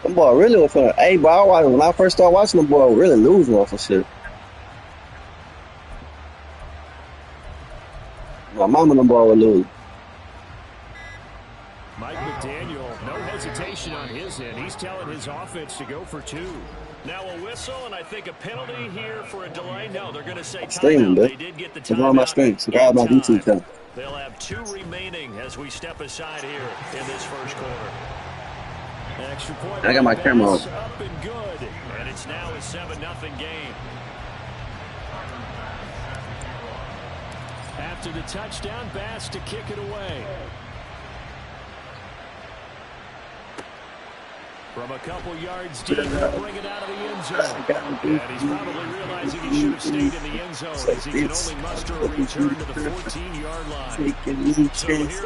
Them boy really was fun. Hey, bro, when I first started watching them boy really losing on some shit. My mama and them boy would lose. Mike McDaniel, no hesitation on his end. He's telling his offense to go for 2. Now a whistle, and I think a penalty here for a delay. No, they're going to say Streaming, timeout. bro. They did get the It's on my timeout stream. Subscribe in to my YouTube time. channel. They'll have 2 remaining as we step aside here in this first quarter. Extra point. I got my camera on. Up and good. And it's now a 7-0 game. After the touchdown, Bass to kick it away. From a couple yards deep, they'll bring it out of the end zone. And he's probably realizing he should have stayed in the end zone as he can only muster a return to the 14-yard line. So here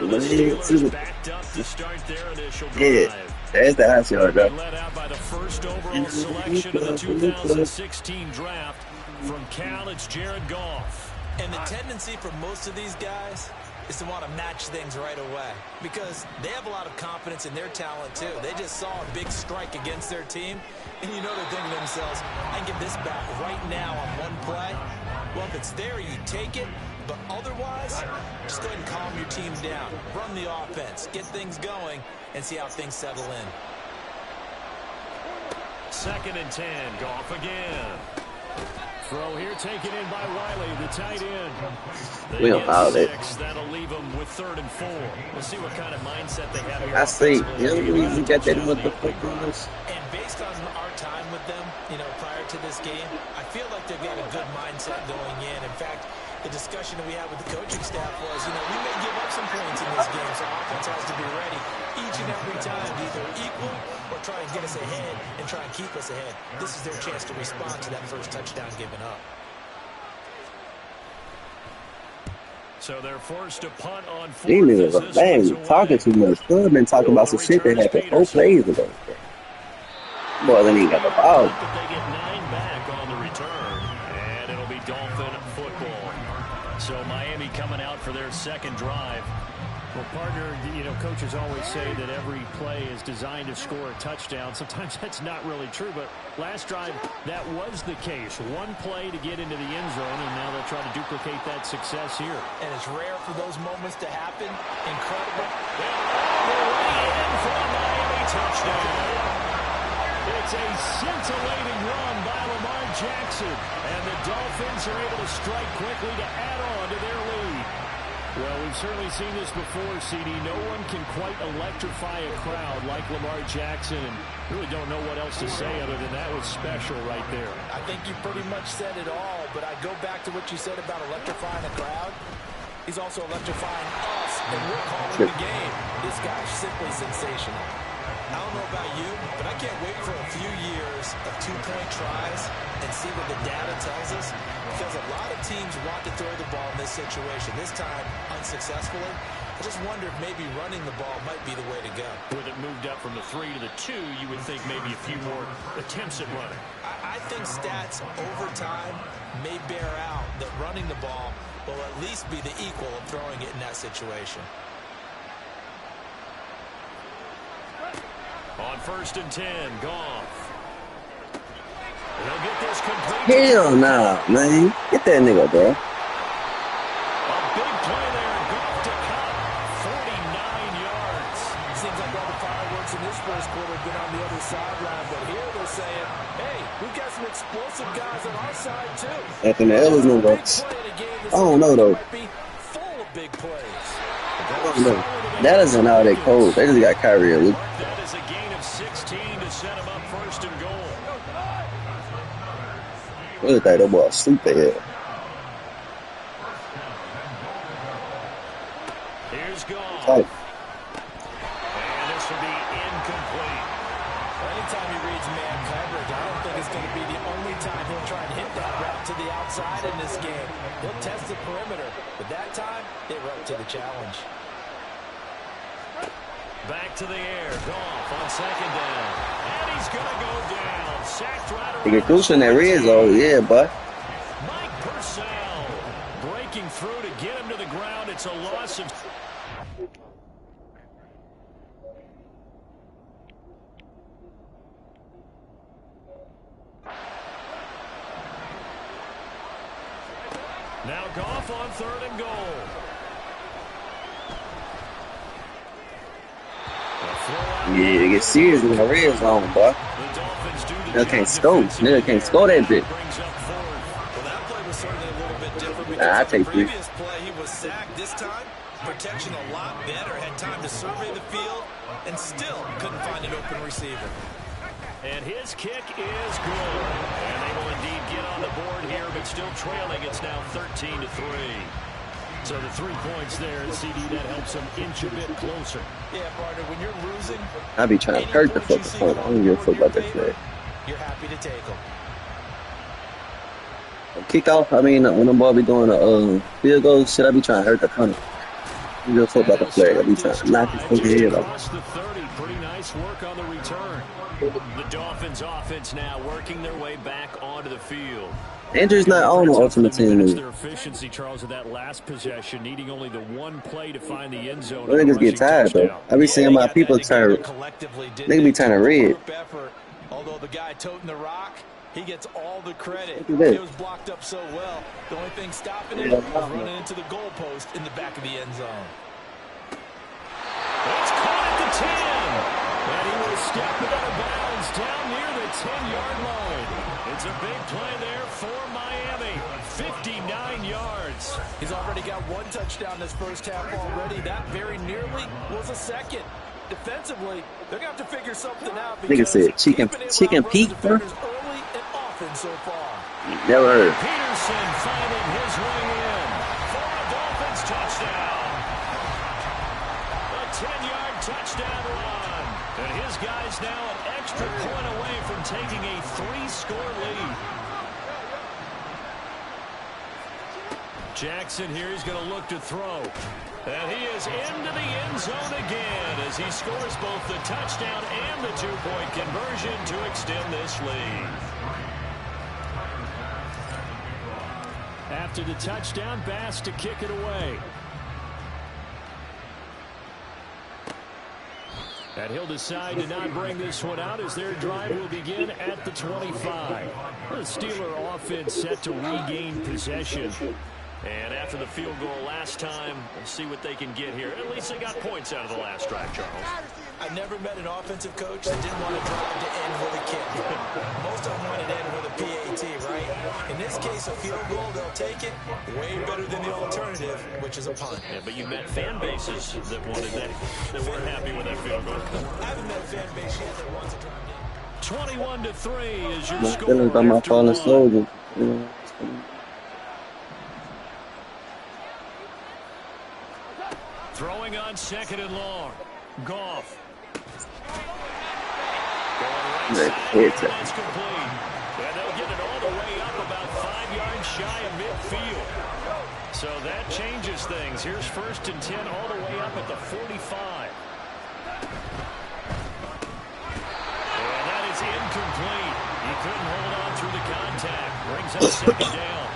the Steelers backed up to start their initial drive. Yeah, that's the house yard, bro. Led out by the first overall selection of the 2016 draft. From Cal, it's Jared Goff. And the tendency for most of these guys is to want to match things right away because they have a lot of confidence in their talent too. They just saw a big strike against their team, and you know they're thinking to themselves, I can get this back right now on one play. Well, if it's there, you take it, but otherwise, just go ahead and calm your team down. Run the offense, get things going, and see how things settle in. 2nd and 10, Goff again. Throw here taken in by Wiley, the tight end. We don't foul it. That'll leave them with 3rd and 4. We'll see what kind of mindset they have here. I see. You got that with the footballers. And based on our time with them, prior to this game, I feel like they've got a good mindset going in. In fact, the discussion that we had with the coaching staff was, we may give up some points in this game, so offense has to be ready each and every time to either equal or try and get us ahead and try and keep us ahead. This is their chance to respond to that first touchdown given up. So they're forced to punt on 4th. These niggas are bang, talking too much. Club been talking about some shit that happened 4 plays ago. Boy, they ain't got the ball. They get 9 back on the return, and it'll be Dolphin football. So Miami coming out for their 2nd drive. Well, partner, coaches always say that every play is designed to score a touchdown. Sometimes that's not really true, but last drive, that was the case. 1 play to get into the end zone, and now they'll try to duplicate that success here. And it's rare for those moments to happen. Incredible. In for a Miami touchdown. It's a scintillating run by Lamar Jackson, and the Dolphins are able to strike quickly to add on to their lead. Well, we've certainly seen this before, CD. No one can quite electrify a crowd like Lamar Jackson, and really don't know what else to say other than that was special right there. I think you pretty much said it all, but I go back to what you said about electrifying a crowd. He's also electrifying us, and we're calling the game. This guy's simply sensational. I don't know about you, but I can't wait for a few years of 2-point tries and see what the data tells us, because a lot of teams want to throw the ball in this situation, this time unsuccessfully. I just wonder if maybe running the ball might be the way to go. With it moved up from the 3 to the 2, you would think maybe a few more attempts at running. I think stats over time may bear out that running the ball will at least be the equal of throwing it in that situation. On 1st and 10, Goff. He'll get this complete. Hell nah, man. Get that nigga, bro. A big play there. Goff to cut. 49 yards. Seems like all the fireworks in this first quarter have been on the other sideline, but here they're saying, hey, we've got some explosive guys on our side, too. Nothing the Ellis no votes. I don't know, though. Full of big plays. I don't know. That isn't how they cold. They just got Kyrie. That is a gain of 16 to set him up 1st and goal. Look at that, that boy super here. Here's Goff. Tight. And this will be incomplete. Anytime he reads man coverage, I don't think it's going to be the only time he'll try and hit that route to the outside in this game. He'll test the perimeter, but that time, they were up to the challenge. Back to the air. Goff on 2nd down. And he's going to go down. Sacked right around. He get crucial in that red zone, yeah, but. Mike Purcell breaking through to get him to the ground. It's a loss of... Now Goff on 3rd and goal. Yeah, it gets serious in the red zone, boy. Nigga can't score. Nigga can't score that bit. Well, that play was certainly a little bit different because Nah, I the take 3. previous play he was sacked. This time, protection a lot better. Had time to survey the field and still couldn't find an open receiver. And his kick is good. And they will indeed get on the board here, but still trailing. It's now 13-3. So the 3 points there, CD, that helps them inch a bit closer. Yeah, partner, when you're losing, I be trying to hurt the fucking point. I don't give a fuck about that play. You're happy to take them. Kick off, I mean, when the ball be doing a field goal shit, I be trying to hurt the punter. I don't give a fuck about the play. I be trying to knock his fucking head off. The 30, pretty nice work on the return. The Dolphins offense now working their way back onto the field. Injury's not on the Ultimate Team. Their efficiency, Charles, of that last possession, needing only the 1 play to find the end zone. Those niggas get tired, though. I be seeing my people turn. Nigga be turning red. Although the guy toting the rock, he gets all the credit. It was blocked up so well. The only thing stopping it was running into the goalpost in the back of the end zone. It's caught at the 10. And he will step out of bounds down near the 10-yard line. It's a big play there for Miami. 59 yards. He's already got 1 touchdown this first half already. That very nearly was a second. Defensively, they're going to have to figure something out. Nigga said chicken Pete, bro. Early and often so far. Never heard. Peterson finding his way in for a Dolphins touchdown. A 10-yard touchdown run. And his guys now an extra point away from taking a 3-score lead. Jackson here is going to look to throw. And he is into the end zone again as he scores both the touchdown and the 2-point conversion to extend this lead. After the touchdown, Bass to kick it away. And he'll decide to not bring this one out as their drive will begin at the 25. The Steeler offense set to regain possession. And after the field goal last time, we'll see what they can get here. At least they got points out of the last drive, Charles. I've never met an offensive coach that didn't want to drive to end with a kick. Most of them want it to end with a PAT, right? In this case, a field goal, they'll take it. Way better than the alternative, which is a punt. Yeah, but you met fan bases that wanted that weren't happy with that field goal. I haven't met a fan base yet that wants to drive to 21-3 is your My score. feelings about my falling soldier. Throwing on 2nd and long. Goff. That's complete. And they'll get it all the way up about 5 yards shy of midfield. So that changes things. Here's 1st and 10 all the way up at the 45. And that is incomplete. He couldn't hold on through the contact. Brings up 2nd down.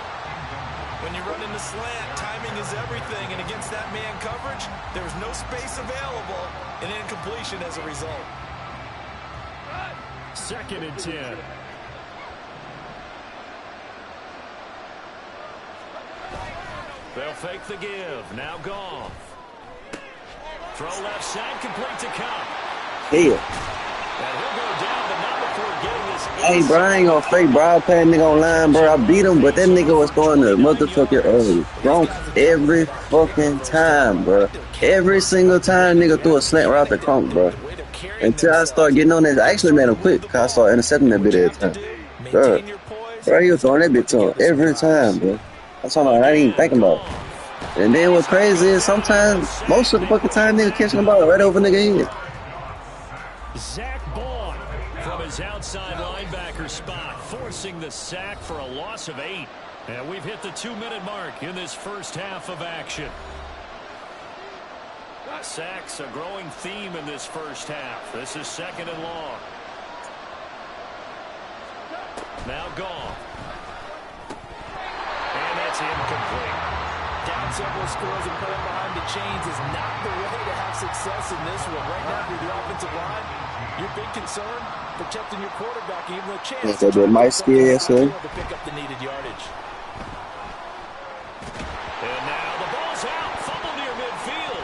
When you run in the slant, timing is everything, and against that man coverage, there's no space available, and incompletion as a result. 2nd and 10. They'll fake the give. Now Goff. Throw left side, complete to Cup. Yeah. And he'll go down, but not before getting this. Hey, bro, I ain't gonna fake broad pad nigga online, bro. I beat him, but that nigga was throwing the motherfucking wrong every fucking time, bro. Every single time nigga threw a slant route to Crunk, bro. Until I start getting on that, I actually made him quit because I started intercepting that bit every time. Bro, he was throwing that bit to him every time, bro. That's all I didn't even think about. And then what's crazy is sometimes, most of the fucking time, nigga catching the ball right over nigga head. Zach Ball from his outside linebacker spot, forcing the sack for a loss of 8. And we've hit the 2-minute mark in this first half of action. Sacks a growing theme in this first half. This is 2nd and long. Now Goff. And that's incomplete. Down several scores and putting behind the chains is not the way to have success in this one. Right now, through the offensive line, your big concern, protecting your quarterback, even a chance That bit might scare you, son. to pick up the needed yardage.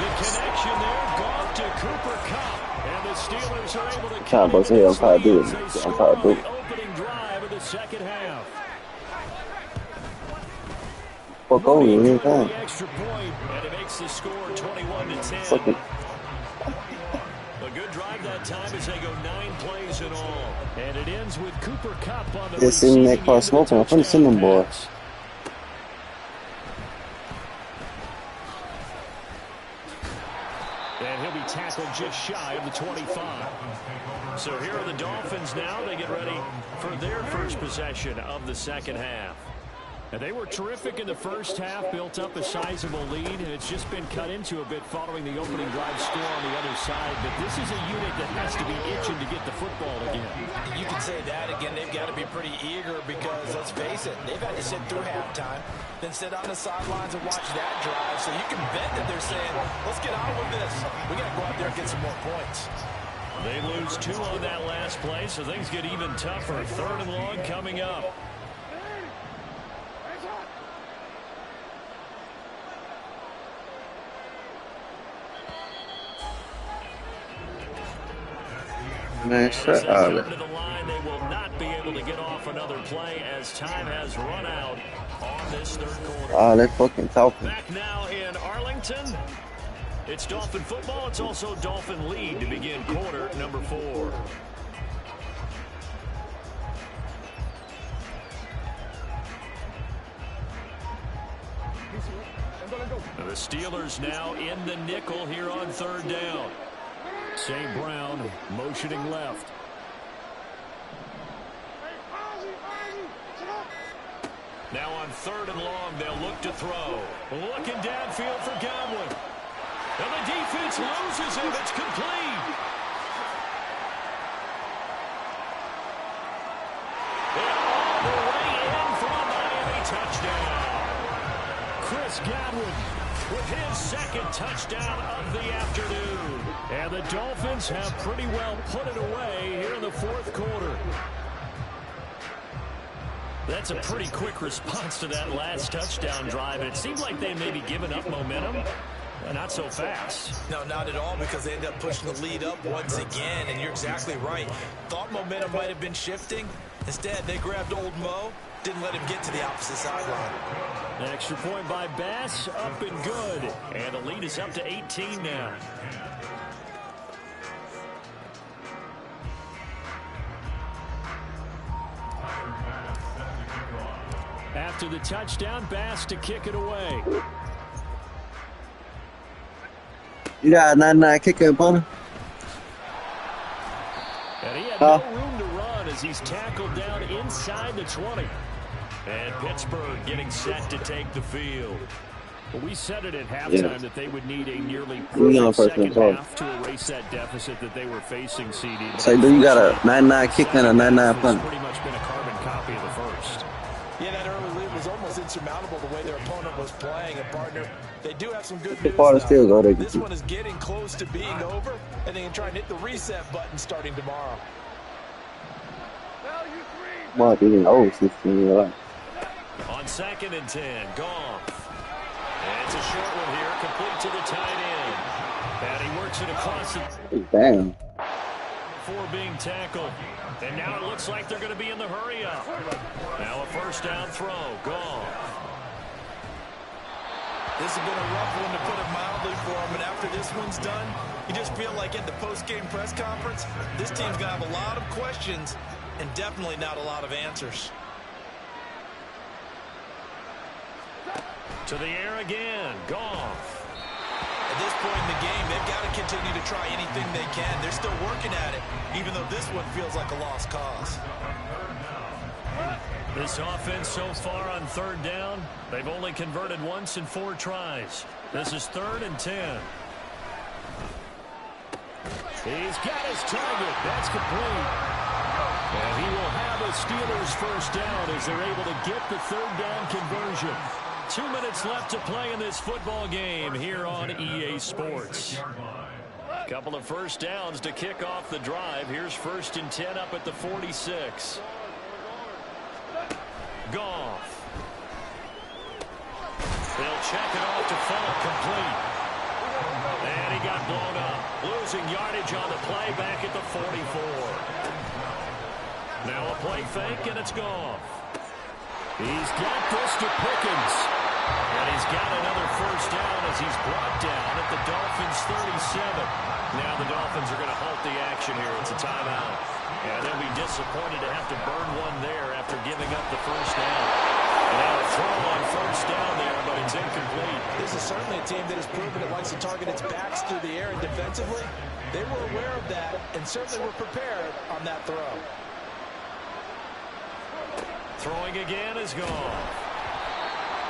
The connection there, Goff to Cooper Kupp. And the Steelers are able to trying to bust here. I'm trying to do it. they I'm score trying to on do the it. opening drive of the second half. Fuck over Mooney you good anytime. with the extra point, and it makes the score 21-10. Fucking. A good drive that time as they go 9 plays in all. And it ends with Cooper Kupp on the Just sitting receiving that car end of the smoking. I'm finna send them touchdown boys. pass. And he'll be tackled just shy of the 25. So here are the Dolphins now. They get ready for their first possession of the second half. And they were terrific in the first half, built up a sizable lead, and it's just been cut into a bit following the opening drive score on the other side. But this is a unit that has to be itching to get the football again. You can say that again. They've got to be pretty eager because, let's face it, they've had to sit through halftime, then sit on the sidelines and watch that drive. So you can bet that they're saying, let's get on with this. We got to go out there and get some more points. They lose 2 on that last play, so things get even tougher. 3rd and long coming up. Man, shut up. To the line, they will not be able to get off another play as time has run out on this 3rd quarter. Oh, they're fucking talking. Back now in Arlington. It's Dolphin football. It's also Dolphin lead to begin quarter number 4. The Steelers now in the nickel here on 3rd down. St. Brown motioning left. Now on 3rd and long, they'll look to throw. Looking downfield for Godwin. And the defense loses him. It's complete. And all the way in for a Miami touchdown. Chris Godwin with his 2nd touchdown of the afternoon. And the Dolphins have pretty well put it away here in the 4th quarter. That's a pretty quick response to that last touchdown drive. It seemed like they may be giving up momentum. Not so fast. No, not at all, because they end up pushing the lead up once again, and you're exactly right. Thought momentum might have been shifting. Instead, they grabbed old Mo, didn't let him get to the opposite sideline. An extra point by Bass, up and good. And the lead is up to 18 now. After the touchdown, Bass to kick it away. You got a 99 kicker, punter? And he had no room to run as he's tackled down inside the 20. And Pittsburgh getting set to take the field. Well, we said it at halftime that they would need a nearly perfect second half to erase that deficit that they were facing, CD. So you got a 99 kick and a 99 It's punter. pretty much been a carbon copy of the first. Yeah, that early lead was almost insurmountable the way their opponent was playing. And, partner, they do have some good news Part of still go there. This one is getting close to being over, and they can try and hit the reset button starting tomorrow. Might be getting old 16 years old. On 2nd and 10, Goff. And it's a short one here, complete to the tight end. And he works it across the... Damn. Before being tackled. And now it looks like they're going to be in the hurry-up. Now a 1st down throw. Goff. This has been a rough one, to put it mildly, for him. And after this one's done, you just feel like in the post-game press conference, this team's going to have a lot of questions and definitely not a lot of answers. To the air again. Goff. At this point in the game, they've got to continue to try anything they can. They're still working at it, even though this one feels like a lost cause. This offense so far on 3rd down, they've only converted once in 4 tries. This is 3rd and 10. He's got his target. That's complete. And he will have a Steelers 1st down as they're able to get the 3rd down conversion. 2 minutes left to play in this football game here on EA Sports. Couple of 1st downs to kick off the drive. Here's 1st and 10 up at the 46. Goff. They'll check it off to Falk, complete. got blown up. Losing yardage on the play back at the 44. Now a play fake, and it's gone. He's got this to Pickens. And he's got another first down as he's brought down at the Dolphins' 37. Now the Dolphins are going to halt the action here. It's a timeout. And they'll be disappointed to have to burn one there after giving up the first down. And now a throw on first down there, but it's incomplete. This is certainly a team that has proven it likes to target its backs through the air and defensively. They were aware of that and certainly were prepared on that throw. Throwing again is gone.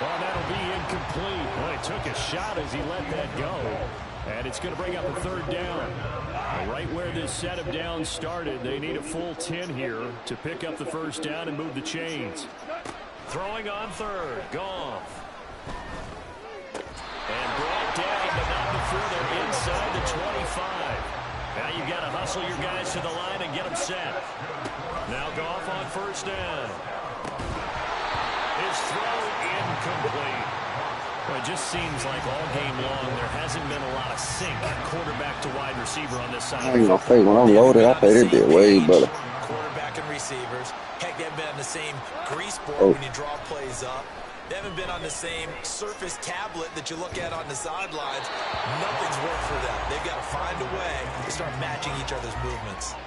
Well, that'll be incomplete. Well, he took a shot as he let that go. And it's going to bring up a third down. Right where this set of downs started, they need a full 10 here to pick up the first down and move the chains. Throwing on third. Goff. And brought down, but not before they're inside the 25. Now you've got to hustle your guys to the line and get them set. Now Goff on first down. His throw incomplete. Well, it just seems like all game long there hasn't been a lot of sync quarterback to wide receiver on this side. I ain't gonna fake when I'm loaded. I think they did way better. Quarterback and receivers. Heck, they haven't been on the same grease board when you draw plays up. They haven't been on the same surface tablet that you look at on the sidelines. Nothing's worked for them. They've got to find a way to start matching each other's movements.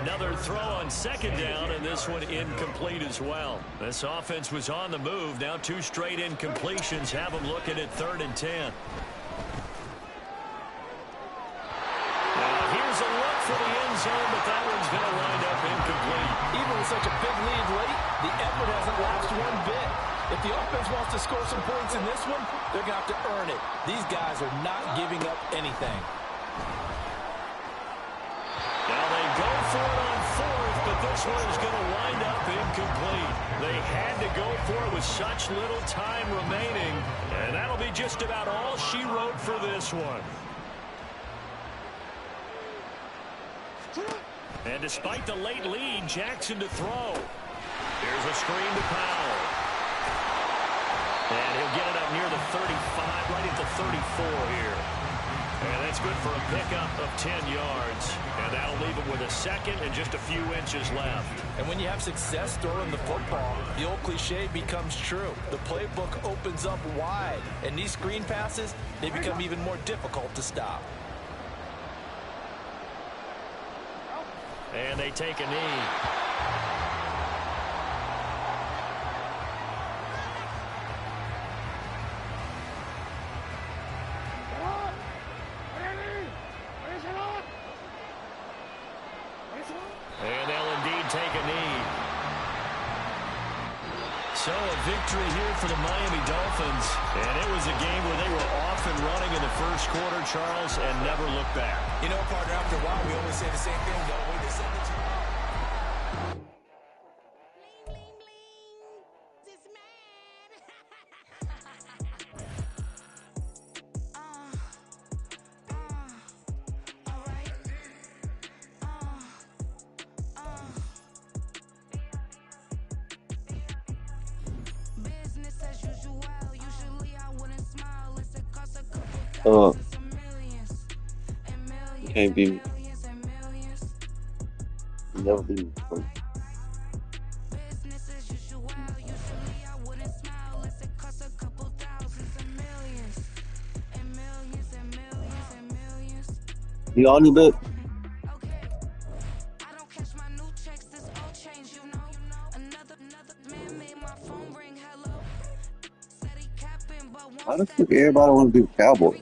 Another throw on second down, and this one incomplete as well. This offense was on the move. Now two straight incompletions have them looking at 3rd and 10. Now here's a look for the end zone, but that one's going to wind up incomplete. Even with such a big lead late, the effort hasn't lapsed one bit. If the offense wants to score some points in this one, they're going to have to earn it. These guys are not giving up anything. Now they go for it on 4th, but this one is going to wind up incomplete. They had to go for it with such little time remaining, and that'll be just about all she wrote for this one. And despite the late lead, Jackson to throw. Here's a screen to Powell. And he'll get it up near the 35, right at the 34 here. And that's good for a pickup of 10 yards. And that'll leave him with a second and just a few inches left. And when you have success throwing the football, the old cliche becomes true. The playbook opens up wide. And these screen passes, they become even more difficult to stop. And they take a knee. And they'll indeed take a knee. So a victory here for the Miami Dolphins. And it was a game where they were off and running in the first quarter, Charles, and never looked back. You know, partner, after a while, we always say the same thing, don't we? They said the team. You can't beat me. You never beat me before. You on your bit? Why the fuck everybody want to be cowboy?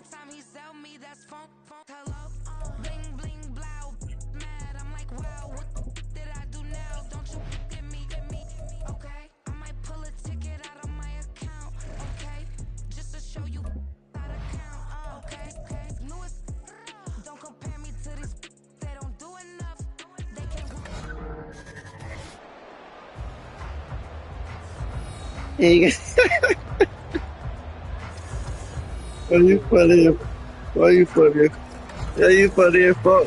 Why you funny? Why you funny? Yeah, you funny as fuck.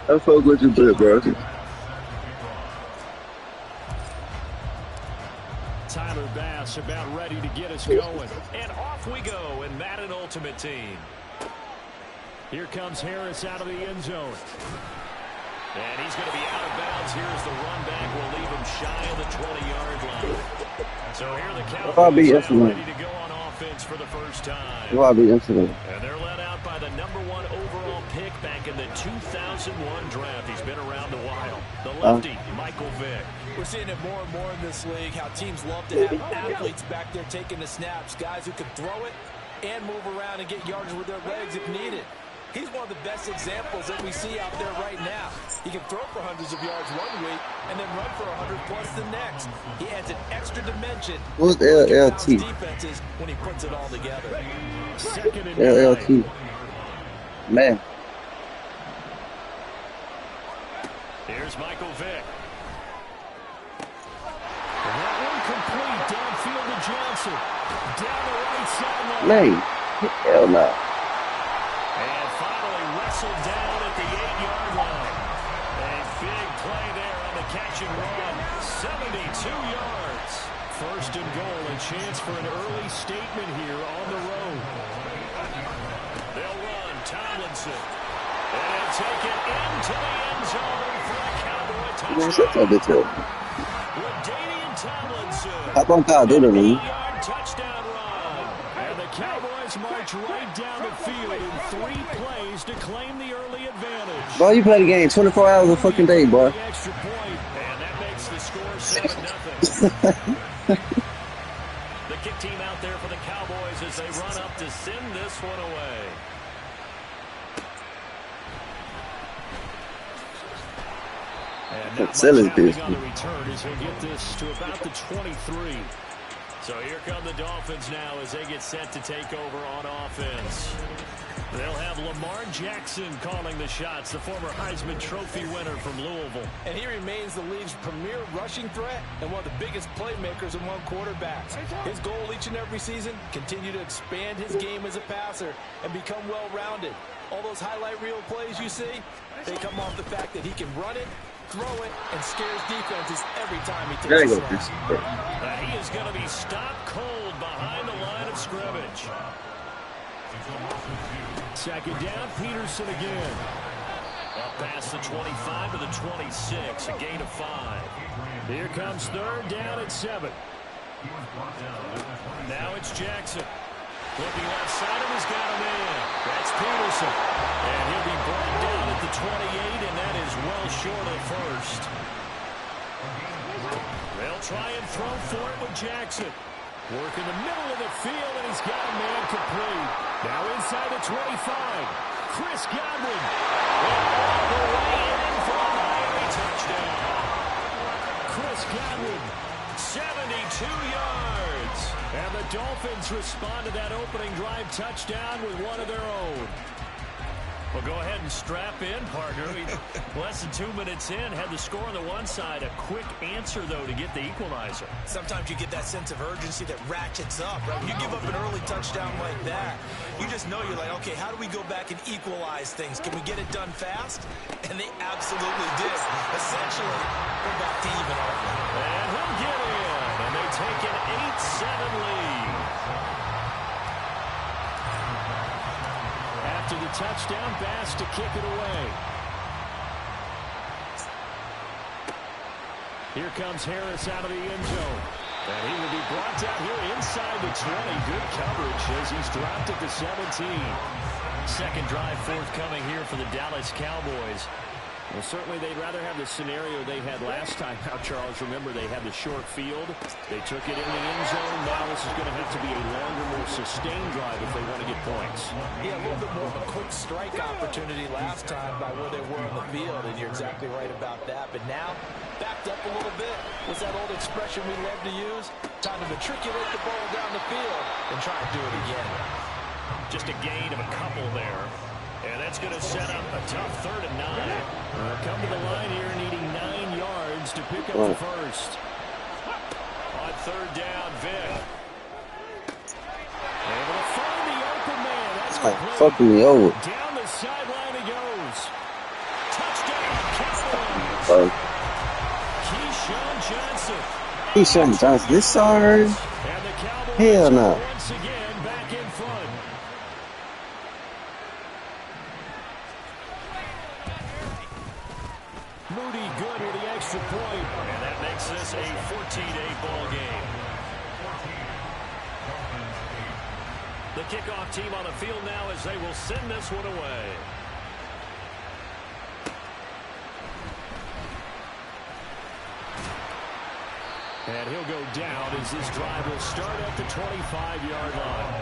I fuck with you too, bro. Tyler Bass about ready to get us going. And off we go in Madden Ultimate Team. Here comes Harris out of the end zone. And he's going to be out of bounds. Here's the run back. Will leave him shy of the 20-yard line. So here the Cowboys now ready to go on offense for the first time. And they're led out by the #1 overall pick back in the 2001 draft. He's been around a while. The lefty, Michael Vick. We're seeing it more and more in this league, how teams love to have athletes back there taking the snaps, guys who can throw it and move around and get yards with their legs if needed. He's one of the best examples that we see out there right now. He can throw for hundreds of yards one week and then run for 100+ the next. He adds an extra dimension Who's LLT? defenses when he puts it all together. Second and LLT. 9. Man. Here's Michael Vick. And that one complete downfield to Johnson. Down the right sideline. Man. Hell no. And finally wrestled down at the 8-yard line. A big play there on the catch and run. 72 yards. First and goal, a chance for an early statement here on the road. They'll run Tomlinson. And take it into the end zone for a Cowboy touchdown. LaDainian Tomlinson. Hop on Kyle, do it, man. 8-yard touchdown run. And the Cowboys march right down the field in 3 plays to claim the early advantage. Boy, you play the game 24 hours a fucking day, boy. The extra point. And that makes the score 7-0. The kick team out there for the Cowboys as they run up to send this one away. And not much Silly happening business. on the return as he'll get this to about the 23. So here come the Dolphins now as they get set to take over on offense. They'll have Lamar Jackson calling the shots, the former Heisman Trophy winner from Louisville. And he remains the league's premier rushing threat and one of the biggest playmakers among quarterbacks. His goal each and every season, continue to expand his game as a passer and become well-rounded. All those highlight reel plays you see, they come off the fact that he can run it, throw it, and scares defenses every time he There takes you a go. snap. He is going to be stopped cold behind the line of scrimmage. Second down, Peterson again. Up past the 25 to the 26, a gain of 5. Here comes third down at 7. Now it's Jackson. Looking left side of his got him in. That's Peterson. And he'll be brought down at the 28, and that is well short of first. They'll try and throw for it with Jackson. Work in the middle of the field, and he's got a man complete. Now inside the 25. Chris Godwin. All the way in for a Miami touchdown. Chris Godwin. 72 yards. And the Dolphins respond to that opening drive touchdown with one of their own. Well, go ahead and strap in, partner. Less than 2 minutes in, had the score on the one side. A quick answer, though, to get the equalizer. Sometimes you get that sense of urgency that ratchets up, right? When you give up an early touchdown like that, you just know you're like, okay, how do we go back and equalize things? Can we get it done fast? And they absolutely did. Essentially, we're back to even off. And he'll get in, and they take an 8-7 lead. After the touchdown, Bass to kick it away. Here comes Harris out of the end zone. And he will be brought down here inside the 20. Good coverage as he's dropped at the 17. Second drive forthcoming here for the Dallas Cowboys. Well, certainly they'd rather have the scenario they had last time out, Charles. Remember, they had the short field. They took it in the end zone. Now this is going to have to be a longer, more sustained drive if they want to get points. Yeah, a little bit more of a quick strike opportunity last time by where they were on the field, and you're exactly right about that. But now, backed up a little bit. What's that old expression we love to use? Time to matriculate the ball down the field and try and do it again. Just a gain of a couple there. And that's going to set up a tough 3rd and 9. Come to the line here needing 9 yards to pick up the first. On 3rd down, Vick. Able to find the open man. That's complete. Fucking me over. Down the sideline he goes. Touchdown, Cowboys. Keyshawn Johnson. Keyshawn Johnson, this sorry? And the Cowboys Hell are no. once again back in front. Moody good with the extra point. And that makes this a 14-8 ball game. The kickoff team on the field now as they will send this one away. And he'll go down as this drive will start at the 25-yard line.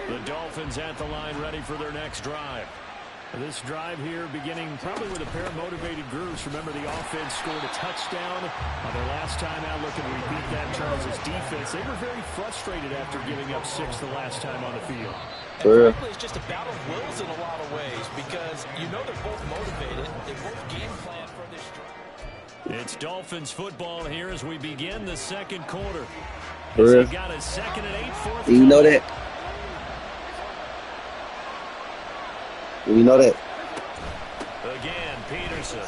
The Dolphins at the line ready for their next drive. This drive here beginning probably with a pair of motivated groups. Remember, the offense scored a touchdown on their last time out, looking to repeat that. Charles' defense, they were very frustrated after giving up 6 the last time on the field. And frankly, it's just a battle of wills in a lot of ways because you know they're both motivated. They both game plan for this drive. It's Dolphins football here as we begin the second quarter. For real? Got a 2nd and 8, 4th. You know that? You know that? Again, Peterson.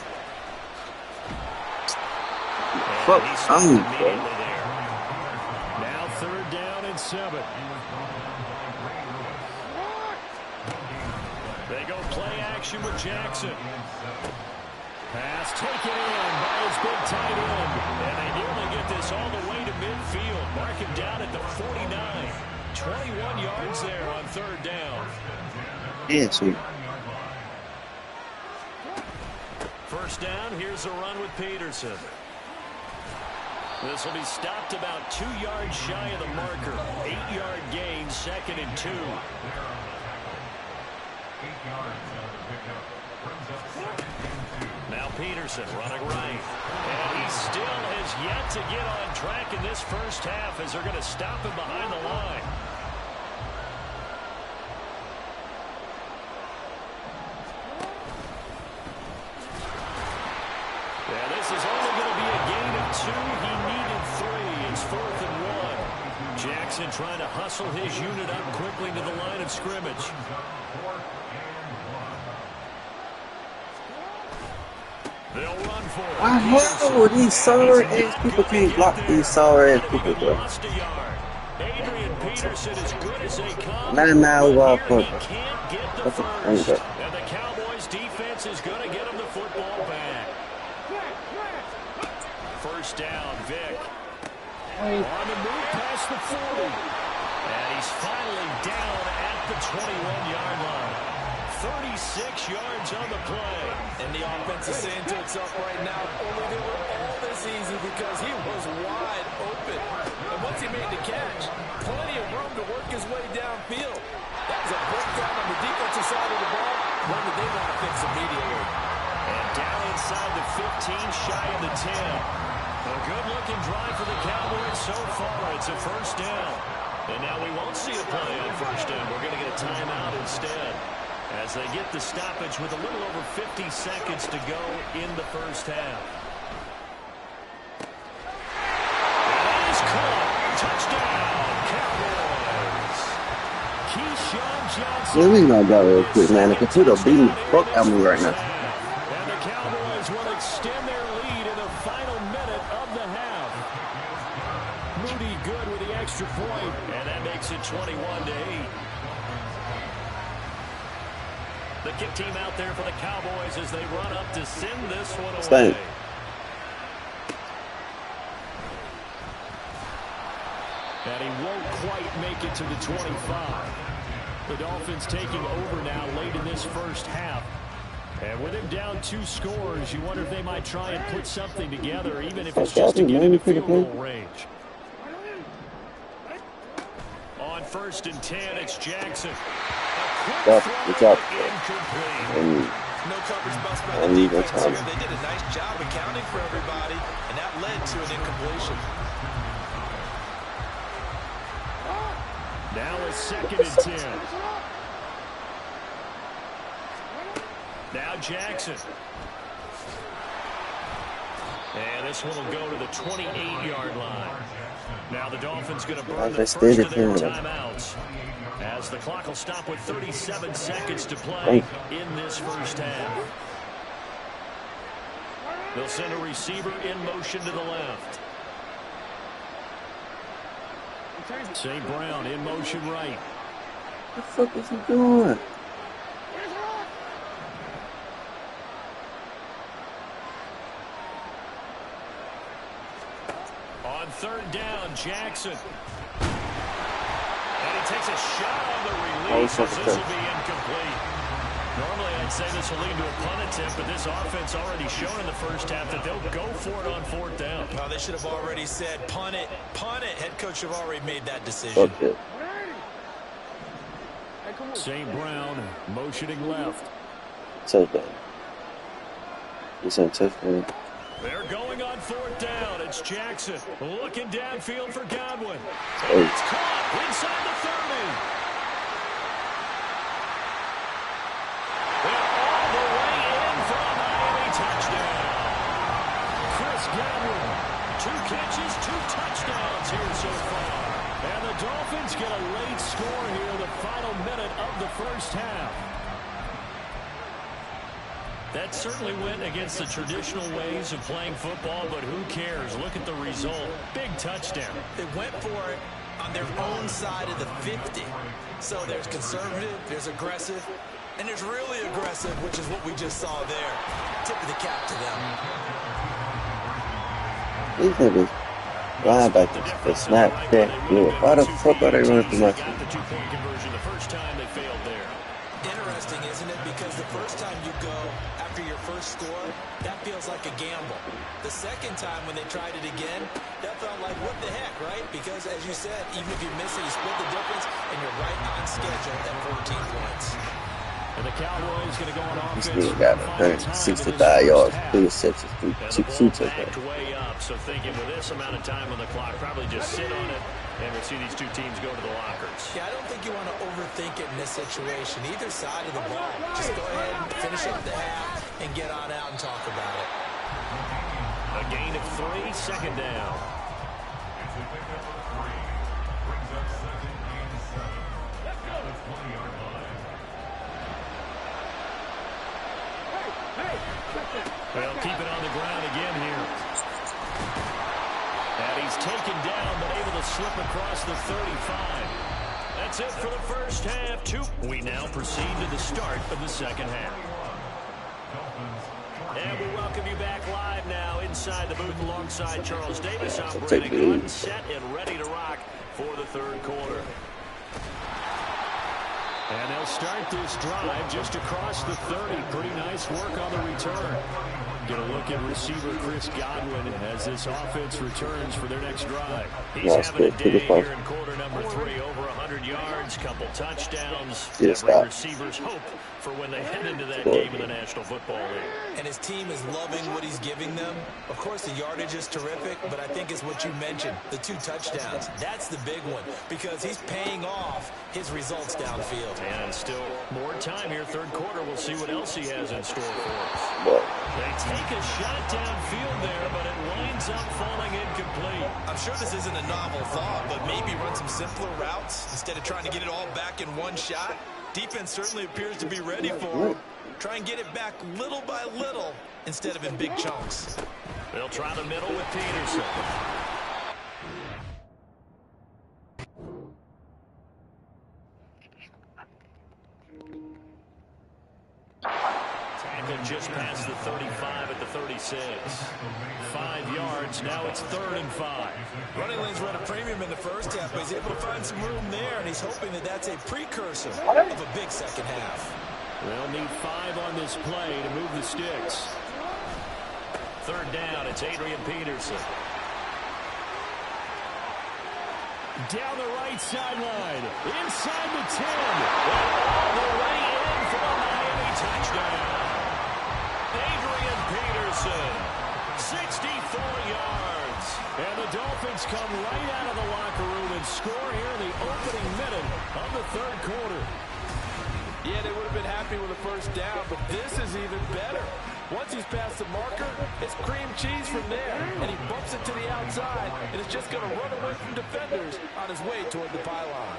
Fuck, And he's I'm immediately there. Now 3rd down and 7. They go play action with Jackson. Pass taken in by his big tight end. And they nearly get this all the way to midfield. Mark him down at the 49. 21 yards there on 3rd down. Yeah, sweet. 1st down, here's a run with Peterson. This will be stopped about 2 yards shy of the marker. 8-yard gain, 2nd and 2. Now Peterson running right. And he still has yet to get on track in this first half as they're going to stop him behind the line. Yeah, this is only going to be a gain of 2. He needed 3. It's 4th and 1. Jackson trying to hustle his unit up quickly to the line of scrimmage. They'll run for it. I know these sorry ass people can't block these sorry ass people, bro. Lost a yard. Adrian Peterson as good as they come. 9 miles off He foot. can't get the That's a first. thing, And the Cowboys defense is going to get him the football back. 1st down, Vic. On the move past the 40. And he's finally down at the 21-yard line. 36 yards on the play. And the offense is saying to itself right now, only they were all this easy because he was wide open. And once he made the catch, plenty of room to work his way downfield. That was a breakdown on the defensive side of the ball, one that they want to fix immediately. And down inside the 15, shy of the 10. A good-looking drive for the Cowboys so far. It's a 1st down. And now we won't see a play on 1st down. We're going to get a timeout instead, as they get the stoppage with a little over 50 seconds to go in the first half. That is caught. Touchdown, Cowboys. Keyshawn Johnson. Let me not go real quick, man. The computer beating the fuck out of me right now. And the Cowboys will extend their lead in the final minute of the half. Moody good with the extra point, and that makes it 21-8. The kick team out there for the Cowboys as they run up to send this one away. Stank. And he won't quite make it to the 25. The Dolphins taking over now late in this first half. And with him down 2 scores, you wonder if they might try and put something together, even if it's just to get into field goal range. On 1st and 10, it's Jackson. Good job. No coverage bust by the defense here. They did a nice job accounting for everybody, and that led to an incompletion. Now a 2nd and 10. Now Jackson. And this one will go to the 28-yard line. Now the Dolphins going to burn the first of their timeouts, as the clock will stop with 37 seconds to play in this first half. They'll send a receiver in motion to the left. St. Brown in motion right. What the fuck is he doing? On third down, Jackson. And he takes a shot on the release. This will be incomplete. Normally, I'd say this will lead to a punt attempt, but this offense already shown in the first half that they'll go for it on fourth down. Well, they should have already said, punt it, punt it. Head coach should have already made that decision. Okay. St. Brown motioning left. Touchdown. He's on touchdown. They're going on fourth down. It's Jackson looking downfield for Godwin. Oh. It's caught inside the 30. They're all the way in for a Miami touchdown. Chris Godwin, 2 catches, 2 touchdowns here so far. And the Dolphins get a late score here in the final minute of the first half. That certainly went against the traditional ways of playing football, but who cares? Look at the result. Big touchdown. They went for it on their own side of the 50. So there's conservative, there's aggressive, and there's really aggressive, which is what we just saw there. Tip of the cap to them. These niggas linebackers, they snap, that, why the fuck are they running for my team? The 2-point conversion the first time they failed there. Interesting, isn't it? Because the first time you go after your first score, that feels like a gamble. The second time when they tried it again, that felt like, what the heck, right? Because, as you said, even if you miss it, you split the difference, and you're right on schedule at 14 points. And the Cowboys going to go on offense. This nigga got 165 yards, 2 receptions, 2 touchdowns. Way up, so thinking with this amount of time on the clock, probably just sit on it, and we'll see these two teams go to the lockers. Yeah, I don't think you want to overthink it in this situation. Either side of the ball. Just go ahead and finish up the half and get on out and talk about it. A gain of 3, second down. Well, keep it on the ground again here. And he's taken down, but able to slip across the 35. That's it for the first half. We now proceed to the start of the second half. And we welcome you back live now inside the booth alongside Charles Davis, operating on, set, and ready to rock for the third quarter. And they'll start this drive just across the 30. Pretty nice work on the return. Get a look at receiver Chris Godwin as this offense returns for their next drive. He's having a day here in quarter number 3. Over 100 yards, couple touchdowns. Every receiver's hope for when they head into that game in the National Football League. And his team is loving what he's giving them. Of course, the yardage is terrific, but I think it's what you mentioned, the 2 touchdowns. That's the big one because he's paying off his results downfield. And still more time here, third quarter. We'll see what else he has in store for us. They take a shot downfield there, but it winds up falling incomplete. I'm sure this isn't a novel thought, but maybe run some simpler routes instead of trying to get it all back in one shot. Defense certainly appears to be ready for him. Try and get it back little by little instead of in big chunks. They'll try the middle with Peterson. Tackle just past the 35 at the 36. 5 yards. Now it's 3rd and 5. Running lanes run a premium in the first half, but he's able to find some room there, and he's hoping that that's a precursor of a big second half. They'll need 5 on this play to move the sticks. 3rd down. It's Adrian Peterson. Down the right sideline. Inside the 10. All the way in for a Miami touchdown. Adrian Peterson, 64 yards. And the Dolphins come right out of the locker room and score here in the opening minute of the third quarter. Yeah, they would have been happy with the first down, but this is even better. Once he's past the marker, it's cream cheese from there, and he bumps it to the outside, and it's just going to run away from defenders on his way toward the pylon.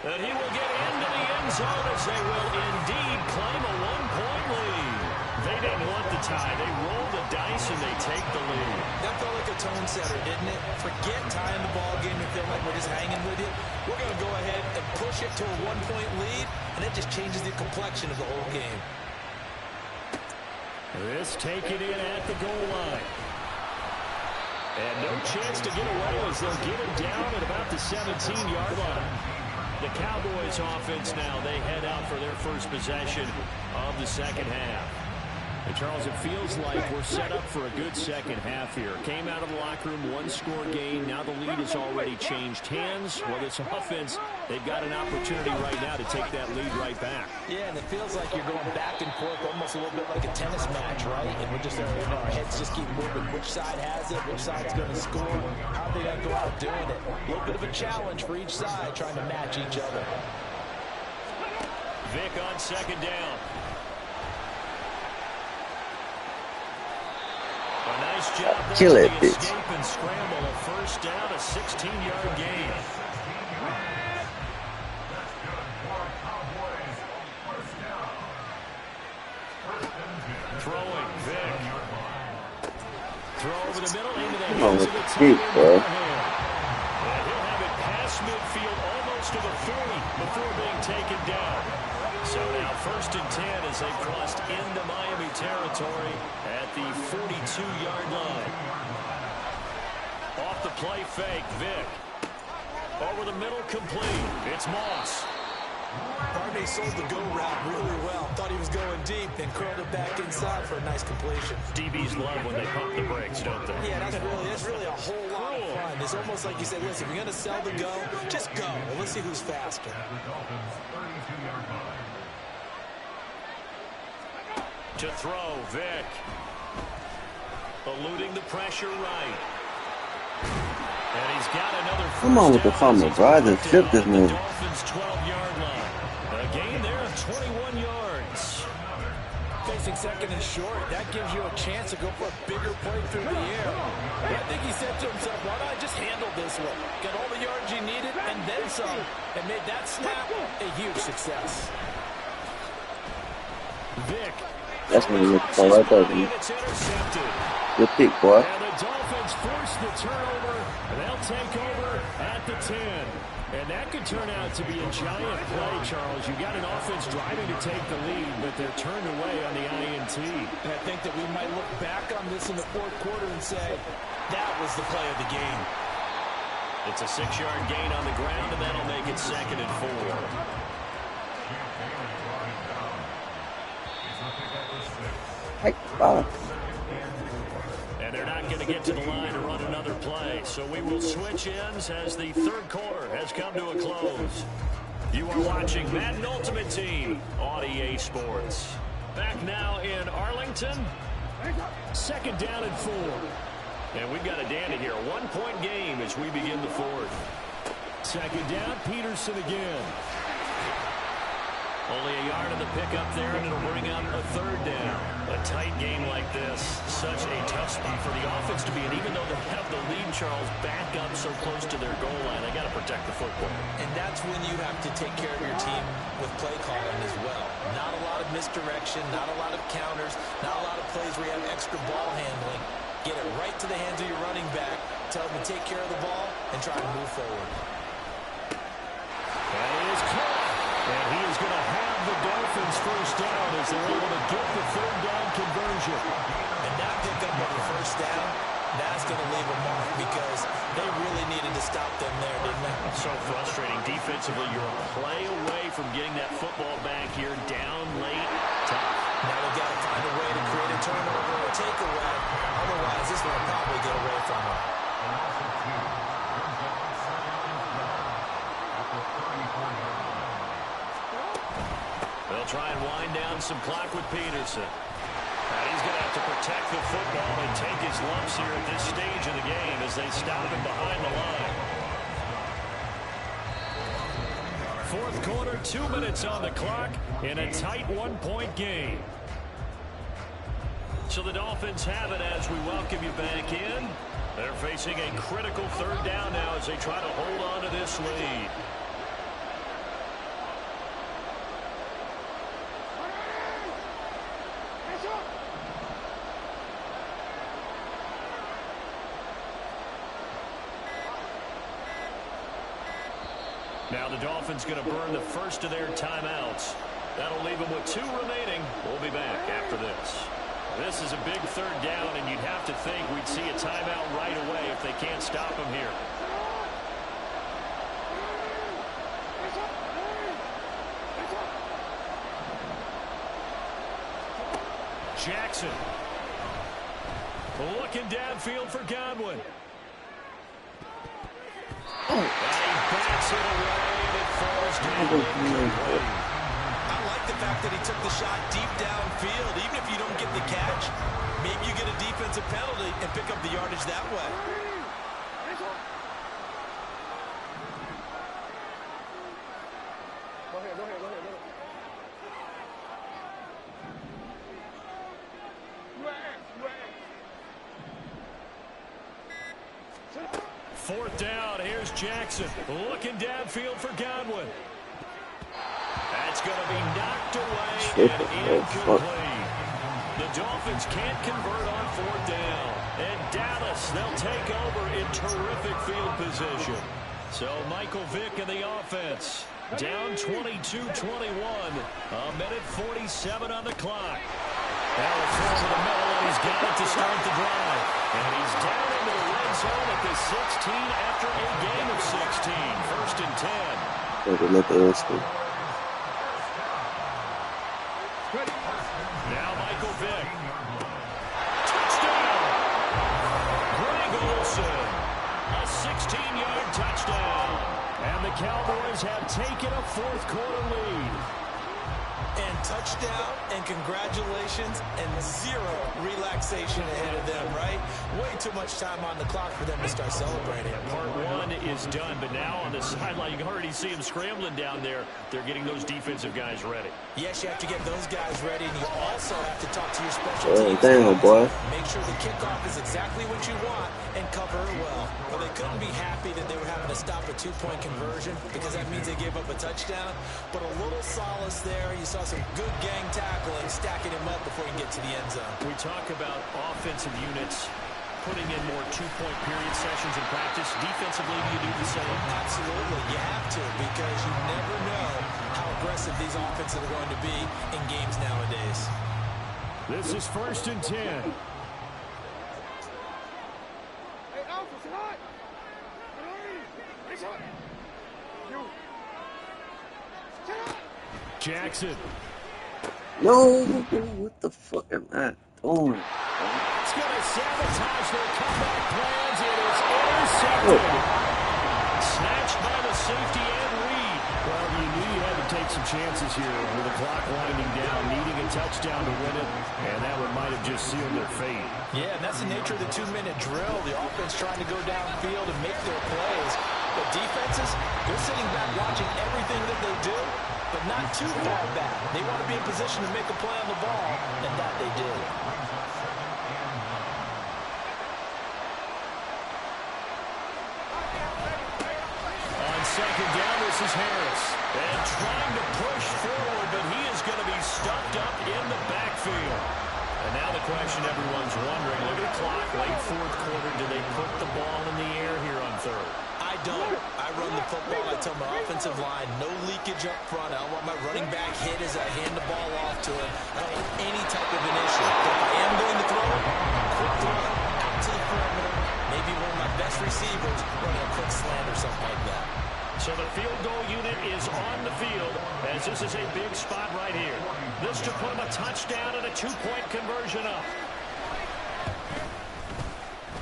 And he will get into the end zone as they will indeed claim a 1-point lead. They didn't want the tie. They roll the dice and they take the lead. That felt like a tone setter, didn't it? Forget tying the ball game and feel like we're just hanging with you. We're going to go ahead and push it to a one-point lead, and that just changes the complexion of the whole game. This taken in at the goal line. And no chance to get away as they'll get him down at about the 17-yard line. The Cowboys offense now, they head out for their first possession of the second half. And Charles, it feels like we're set up for a good second half here. Came out of the locker room, one-score game. Now the lead has already changed hands. Well, this offense, they've got an opportunity right now to take that lead right back. Yeah, and it feels like you're going back and forth almost a little bit like a tennis match, right? And we're just, our heads just keep moving. Which side has it? Which side's going to score? How are they going to go out doing it? A little bit of a challenge for each side, trying to match each other. Vic on second down. A nice job there. Kill it, bitch. Escape and scramble. A first down, a 16-yard gain. Throwing, Vic. Throw over the middle into the hands of the Deep, bro. And he'll have it past midfield almost to the 40 before being taken down. So now first and 10 as they crossed into Miami territory at the 42-yard line. Off the play fake, Vic. Over the middle, complete. It's Moss. Barney sold the go route really well. Thought he was going deep, then curled it back inside for a nice completion. DBs love when they pump the brakes, don't they? Yeah, that's really a whole lot of fun. It's almost like you said, listen, if you're going to sell the go, just go. Well, let's see who's faster. To throw, Vic. Eluding the pressure right. And he's got another first Come on with the fumble, bro. I just flipped this move. Dolphins 12-yard line. A gain there of 21 yards. Facing second and short, that gives you a chance to go for a bigger play through the air. But I think he said to himself, why don't I just handle this one? Got all the yards you needed and then some. And made that snap a huge success. Vic. That's what you look for right there. It's intercepted. Good pick, boy. And the Dolphins force the turnover. And they'll take over at the 10. And that could turn out to be a giant play, Charles. You've got an offense driving to take the lead, but they're turned away on the INT. And I think that we might look back on this in the fourth quarter and say, that was the play of the game. It's a 6-yard gain on the ground, and that'll make it 2nd and 4. Hey, Bob. And they're not going to get to the line to run another play. So we will switch ends as the third quarter has come to a close. You are watching Madden Ultimate Team on EA Sports. Back now in Arlington. 2nd down and 4. And we've got a dandy here. 1-point game as we begin the fourth. 2nd down, Peterson again. Only a yard in the pickup there, and it'll bring up a 3rd down. A tight game like this, such a tough spot for the offense to be in. Even though they have the lead, Charles, back up so close to their goal line, they got to protect the football. And that's when you have to take care of your team with play calling as well. Not a lot of misdirection, not a lot of counters, not a lot of plays where you have extra ball handling. Get it right to the hands of your running back, tell them to take care of the ball, and try to move forward. That is caught. And he is going to have the Dolphins first down as they're able to get the 3rd down conversion. And that pickup of the first down, that's going to leave a mark because they really needed to stop them there, didn't they? So frustrating. Defensively, you're a play away from getting that football back here down late. Tough. Now they've got to find a way to create a turnover or a takeaway. Otherwise, this one will probably get away from them. They'll try and wind down some clock with Peterson. And he's going to have to protect the football and take his lumps here at this stage of the game as they stop him behind the line. Fourth quarter, 2 minutes on the clock in a tight 1-point game. So the Dolphins have it as we welcome you back in. They're facing a critical 3rd down now as they try to hold on to this lead. Now the Dolphins going to burn the first of their timeouts. That'll leave them with 2 remaining. We'll be back after this. This is a big 3rd down, and you'd have to think we'd see a timeout right away if they can't stop them here. Jackson. Looking downfield for Godwin. He bats it away, and it falls down. I like the fact that he took the shot deep downfield. Even if you don't get the catch, maybe you get a defensive penalty and pick up the yardage that way. Go ahead. 4th down. Here's Jackson. Looking downfield for Godwin. That's going to be knocked away and incomplete. The Dolphins can't convert on 4th down. And Dallas, they'll take over in terrific field position. So Michael Vick in the offense. Down 22-21. A minute 47 on the clock. Now a throw to the middle, and he's got it to start the drive. And he's down into the red zone at the 16 after a game of 16. 1st and 10. Now Michael Vick. Touchdown! Greg Olsen. A 16-yard touchdown. And the Cowboys have taken a 4th quarter lead. And touchdown, and congratulations, and 0 relaxation ahead of them, right? Way too much time on the clock for them to start celebrating. Part 1 is done, but now on the sideline, you can already see them scrambling down there. They're getting those defensive guys ready. Yes, you have to get those guys ready, and you also have to talk to your special teams. Damn, boy. Make sure the kickoff is exactly what you want and cover it well. Well, they couldn't be happy that they were having to stop a 2-point conversion because that means they gave up a touchdown. But a little solace there. You saw some good gang tackling, stacking him up before you get to the end zone. We talk about offensive units putting in more 2-point period sessions in practice. Defensively, do you do the same? Absolutely. You have to, because you never know how aggressive these offenses are going to be in games nowadays. This is 1st and 10. Jackson. No, what the fuck am I doing? It's going to sabotage their comeback plans. It is intercepted. Snatched by the safety and Reed. Well, you knew you had to take some chances here with the clock winding down, needing a touchdown to win it, and that one might have just sealed their fate. Yeah, and that's the nature of the 2-minute drill. The offense trying to go downfield and make their plays. But defenses, they're sitting back watching everything that they do, but not too far back. They want to be in position to make a play on the ball, and that they did. On 2nd down, this is Harris. And trying to push forward, but he is going to be stuffed up in the backfield. And now the question everyone's wondering, look at the clock, late 4th quarter, do they put the ball in the air here on 3rd? I don't. I run the football. I tell my offensive line, no leakage up front. I don't want my running back hit as I hand the ball off to him. I don't want any type of an issue. But if I am going to throw it, quick throw it out to the perimeter. Maybe one of my best receivers running a quick slant or something like that. So the field goal unit is on the field, as this is a big spot right here. This to put him a touchdown and a 2-point conversion up.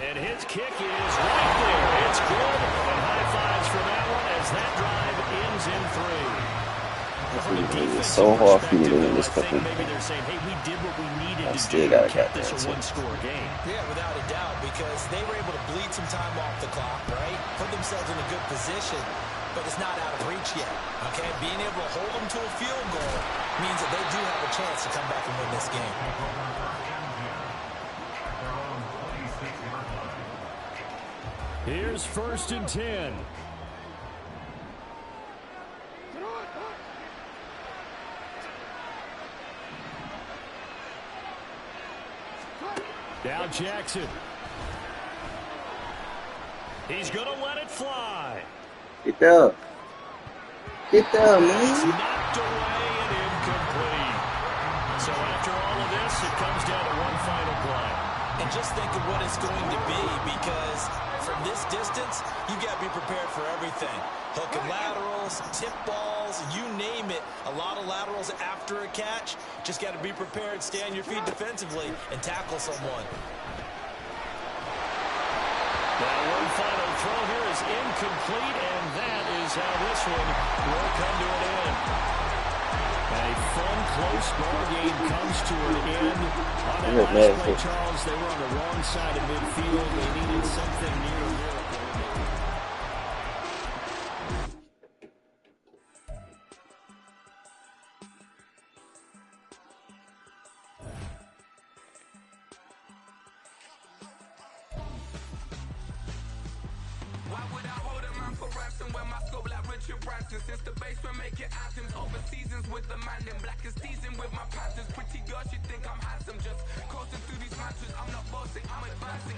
And his kick is right there. It's good. And high fives for that one as that drive ends in 3. It's so hard for me to win this fucking Maybe they're saying, hey, we did what we needed I to still do to gotta keep get this that, a too. one-score game. Yeah, without a doubt, because they were able to bleed some time off the clock, right? Put themselves in a good position, but it's not out of reach yet, okay? Being able to hold them to a field goal means that they do have a chance to come back and win this game. Here's 1st and 10. Now Jackson. He's going to let it fly. Get up. Get down, It's man. knocked away and incomplete. So after all of this, it comes down to one final play. And just think of what it's going to be, because from this distance, you got to be prepared for everything. Hook and laterals, tip balls, you name it. A lot of laterals after a catch. Just got to be prepared, stay on your feet defensively, and tackle someone. Now one final throw here is incomplete, and that is how this one will come to an end. A fun, close ball game comes to an end. On that last play, Charles, they were on the wrong side of midfield. They needed something near a miracle. Since the basement making anthems over seasons with the man in black is seasoned with my patterns. Pretty girls, you think I'm handsome, just coasting through these matches. I'm not bossing, I'm advancing.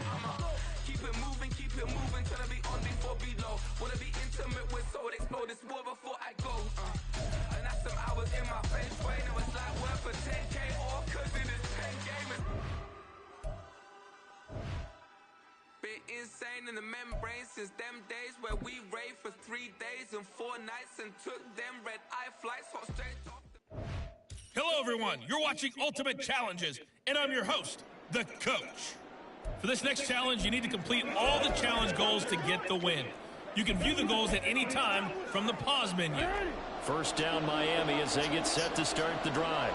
Keep it moving, trying to be on before below. Wanna be intimate with soul, explode this war before I go. And that's some hours in my face way. Now it's like work for 10K or cause it is 10 gamers. Been insane in the membrane since them days where we raved for 3 days and 4 nights and took them red-eye flights hot straight off the... Hello, everyone. You're watching Ultimate Challenges, and I'm your host, the Coach. For this next challenge, you need to complete all the challenge goals to get the win. You can view the goals at any time from the pause menu. First down, Miami, as they get set to start the drive.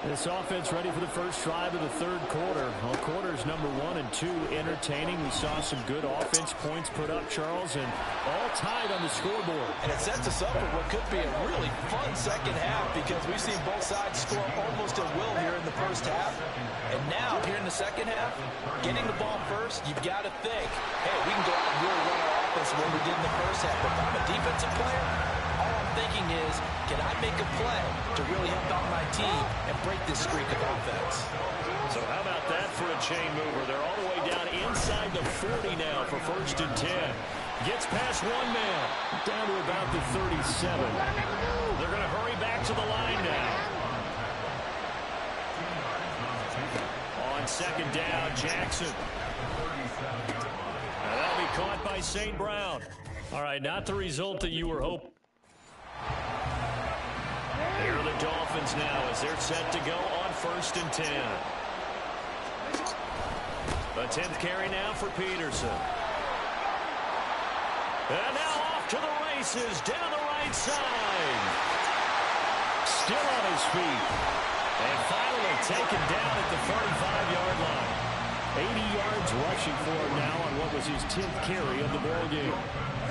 This offense ready for the first drive of the third quarter. Well, quarters number 1 and 2 entertaining. We saw some good offense points put up, Charles, and all tied on the scoreboard. And it sets us up for what could be a really fun second half, because we've seen both sides score almost at will here in the first half. And now, here in the second half, getting the ball first, you've got to think, hey, we can go out and really run our offense the way we did in the first half. But if I'm a defensive player, all I'm thinking is, can I make a play to really help out my team and break this streak of offense? So how about that for a chain mover? They're all the way down inside the 40 now for first and 10. Gets past one man, down to about the 37. They're going to hurry back to the line now. On second down, Jackson. Now that'll be caught by St. Brown. All right, not the result that you were hoping. Here are the Dolphins now as they're set to go on first and 10. A 10th carry now for Peterson. And now off to the races down the right side. Still on his feet. And finally taken down at the 35-yard line. 80 yards rushing for him now on what was his 10th carry of the ball game.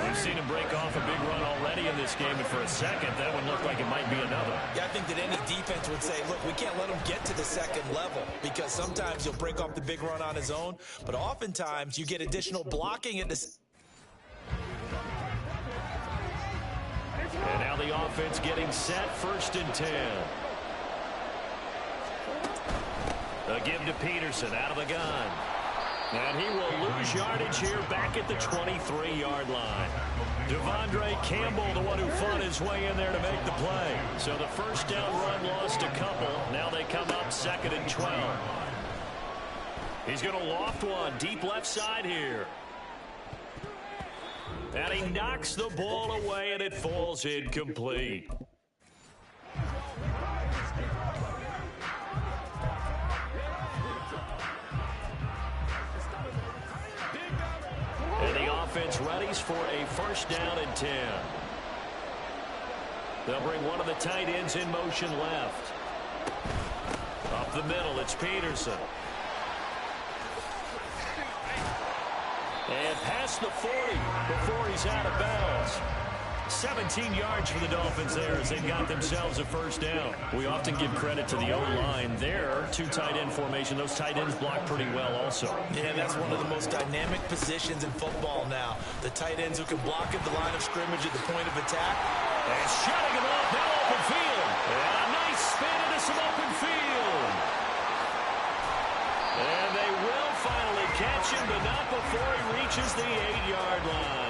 We've seen him break off a big run already in this game, and for a second, that one looked like it might be another. Yeah, I think that any defense would say, look, we can't let him get to the second level, because sometimes he'll break off the big run on his own, but oftentimes you get additional blocking at this. And now the offense getting set, first and 10. A give to Peterson out of the gun. And he will lose yardage here back at the 23-yard line. Devondre Campbell, the one who fought his way in there to make the play. So the first down run lost a couple. Now they come up second and 12. He's going to loft one deep left side here. And he knocks the ball away, and it falls incomplete. And the offense readies for a first down and 10. They'll bring one of the tight ends in motion left. Up the middle, it's Peterson. And past the 40 before he's out of bounds. 17 yards for the Dolphins there as they got themselves a first down. We often give credit to the O-line there. Two tight end formation. Those tight ends block pretty well also. Yeah, that's one of the most dynamic positions in football now. The tight ends who can block at the line of scrimmage at the point of attack. And shutting him off, now open field. And a nice spin into some open field. And they will finally catch him, but not before he reaches the 8-yard line.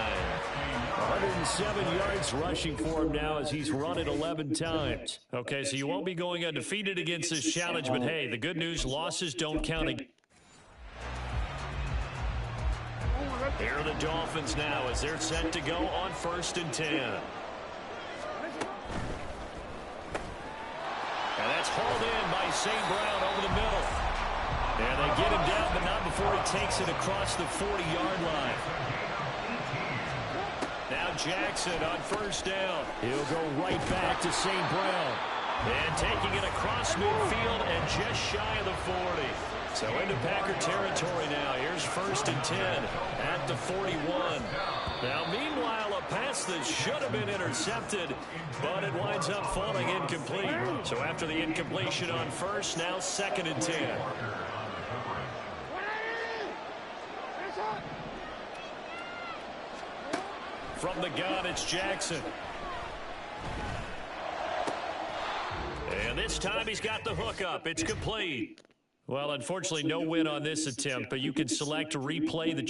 107 yards rushing for him now as he's run it 11 times. Okay, so you won't be going undefeated against this challenge, but hey, the good news, losses don't count again. Here are the Dolphins now as they're set to go on 1st and 10. And that's hauled in by St. Brown over the middle. And they get him down, but not before he takes it across the 40-yard line. Now Jackson on 1st down. He'll go right back to St. Brown. And taking it across midfield and just shy of the 40. So into Packer territory now. Here's 1st and 10 at the 41. Now, meanwhile, a pass that should have been intercepted, but it winds up falling incomplete. So after the incompletion on 1st, now 2nd and 10. From the gun, it's Jackson. And this time he's got the hook up. It's complete. Well, unfortunately, no win on this attempt, but you can select to replay the